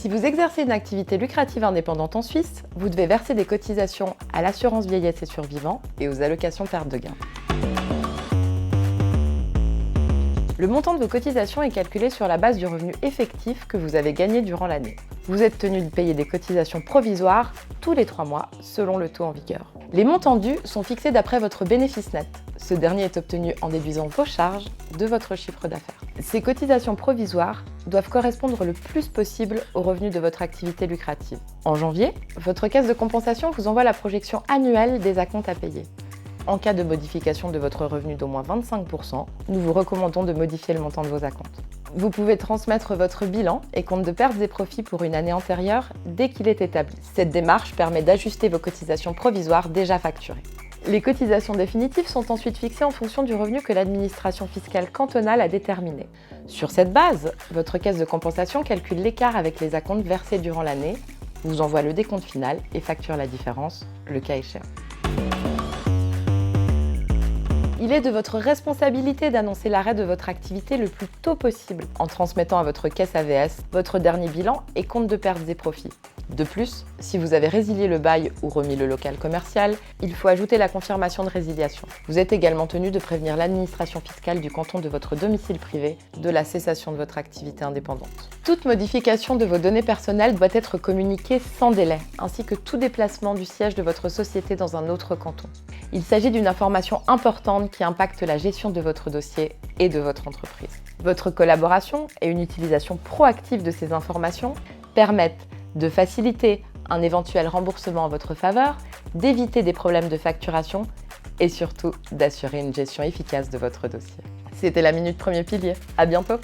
Si vous exercez une activité lucrative indépendante en Suisse, vous devez verser des cotisations à l'assurance vieillesse et survivants et aux allocations perte de gain. Le montant de vos cotisations est calculé sur la base du revenu effectif que vous avez gagné durant l'année. Vous êtes tenu de payer des cotisations provisoires tous les 3 mois selon le taux en vigueur. Les montants dus sont fixés d'après votre bénéfice net. Ce dernier est obtenu en déduisant vos charges de votre chiffre d'affaires. Ces cotisations provisoires doivent correspondre le plus possible aux revenus de votre activité lucrative. En janvier, votre caisse de compensation vous envoie la projection annuelle des acomptes à payer. En cas de modification de votre revenu d'au moins 25%, nous vous recommandons de modifier le montant de vos acomptes. Vous pouvez transmettre votre bilan et compte de pertes et profits pour une année antérieure dès qu'il est établi. Cette démarche permet d'ajuster vos cotisations provisoires déjà facturées. Les cotisations définitives sont ensuite fixées en fonction du revenu que l'administration fiscale cantonale a déterminé. Sur cette base, votre caisse de compensation calcule l'écart avec les acomptes versés durant l'année, vous envoie le décompte final et facture la différence, le cas échéant. Il est de votre responsabilité d'annoncer l'arrêt de votre activité le plus tôt possible en transmettant à votre caisse AVS votre dernier bilan et compte de pertes et profits. De plus, si vous avez résilié le bail ou remis le local commercial, il faut ajouter la confirmation de résiliation. Vous êtes également tenu de prévenir l'administration fiscale du canton de votre domicile privé de la cessation de votre activité indépendante. Toute modification de vos données personnelles doit être communiquée sans délai, ainsi que tout déplacement du siège de votre société dans un autre canton. Il s'agit d'une information importante qui impacte la gestion de votre dossier et de votre entreprise. Votre collaboration et une utilisation proactive de ces informations permettent de faciliter un éventuel remboursement en votre faveur, d'éviter des problèmes de facturation et surtout d'assurer une gestion efficace de votre dossier. C'était la Minute Premier Pilier. À bientôt!